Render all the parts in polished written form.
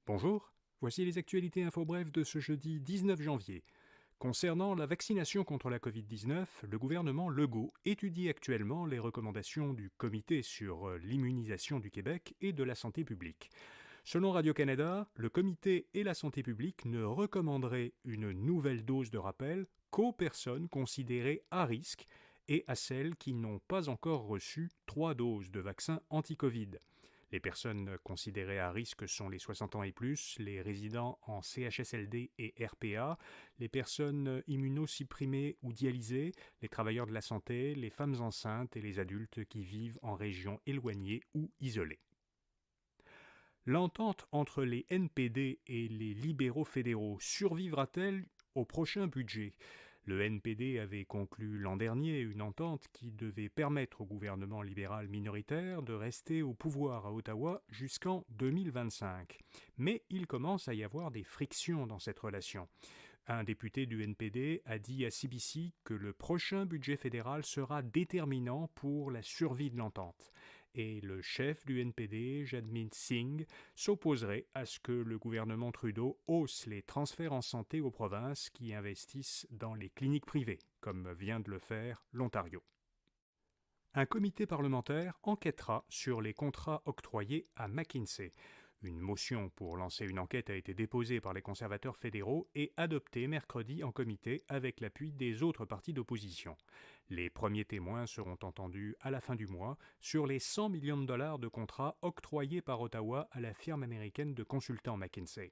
Bonjour, voici les actualités info-brèves de ce jeudi 19 janvier. Concernant la vaccination contre la Covid-19, le gouvernement Legault étudie actuellement les recommandations du Comité sur l'immunisation du Québec et de la santé publique. Selon Radio-Canada, le Comité et la santé publique ne recommanderaient une nouvelle dose de rappel qu'aux personnes considérées à risque et à celles qui n'ont pas encore reçu 3 doses de vaccin anti-Covid. Les personnes considérées à risque sont les 60 ans et plus, les résidents en CHSLD et RPA, les personnes immunosupprimées ou dialysées, les travailleurs de la santé, les femmes enceintes et les adultes qui vivent en régions éloignées ou isolées. L'entente entre les NPD et les libéraux fédéraux survivra-t-elle au prochain budget? Le NPD avait conclu l'an dernier une entente qui devait permettre au gouvernement libéral minoritaire de rester au pouvoir à Ottawa jusqu'en 2025. Mais il commence à y avoir des frictions dans cette relation. Un député du NPD a dit à CBC que le prochain budget fédéral sera déterminant pour la survie de l'entente. Et le chef du NPD, Jagmeet Singh, s'opposerait à ce que le gouvernement Trudeau hausse les transferts en santé aux provinces qui investissent dans les cliniques privées, comme vient de le faire l'Ontario. Un comité parlementaire enquêtera sur les contrats octroyés à McKinsey. Une motion pour lancer une enquête a été déposée par les conservateurs fédéraux et adoptée mercredi en comité avec l'appui des autres partis d'opposition. Les premiers témoins seront entendus à la fin du mois sur les 100 millions de dollars de contrats octroyés par Ottawa à la firme américaine de consultants McKinsey.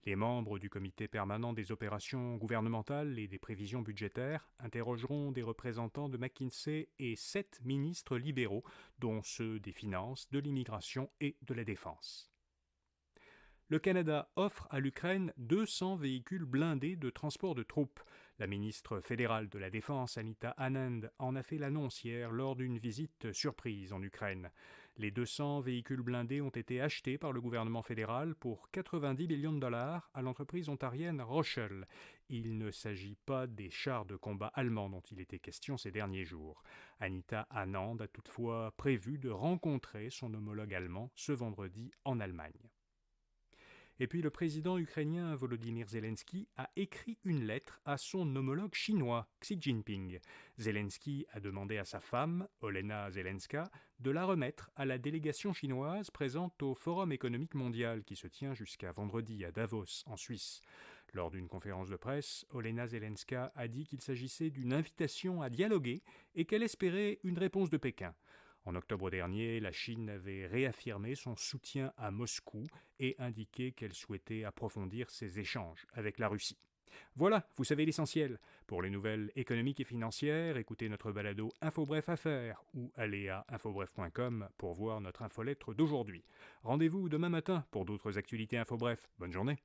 Les membres du comité permanent des opérations gouvernementales et des prévisions budgétaires interrogeront des représentants de McKinsey et 7 ministres libéraux, dont ceux des Finances, de l'Immigration et de la Défense. Le Canada offre à l'Ukraine 200 véhicules blindés de transport de troupes. La ministre fédérale de la Défense, Anita Anand, en a fait l'annonce hier lors d'une visite surprise en Ukraine. Les 200 véhicules blindés ont été achetés par le gouvernement fédéral pour 90 millions de dollars à l'entreprise ontarienne Rochelle. Il ne s'agit pas des chars de combat allemands dont il était question ces derniers jours. Anita Anand a toutefois prévu de rencontrer son homologue allemand ce vendredi en Allemagne. Et puis le président ukrainien Volodymyr Zelensky a écrit une lettre à son homologue chinois, Xi Jinping. Zelensky a demandé à sa femme, Olena Zelenska, de la remettre à la délégation chinoise présente au Forum économique mondial qui se tient jusqu'à vendredi à Davos, en Suisse. Lors d'une conférence de presse, Olena Zelenska a dit qu'il s'agissait d'une invitation à dialoguer et qu'elle espérait une réponse de Pékin. En octobre dernier, la Chine avait réaffirmé son soutien à Moscou et indiqué qu'elle souhaitait approfondir ses échanges avec la Russie. Voilà, vous savez l'essentiel. Pour les nouvelles économiques et financières, écoutez notre balado InfoBref Affaires ou allez à infobref.com pour voir notre infolettre d'aujourd'hui. Rendez-vous demain matin pour d'autres actualités InfoBref. Bonne journée.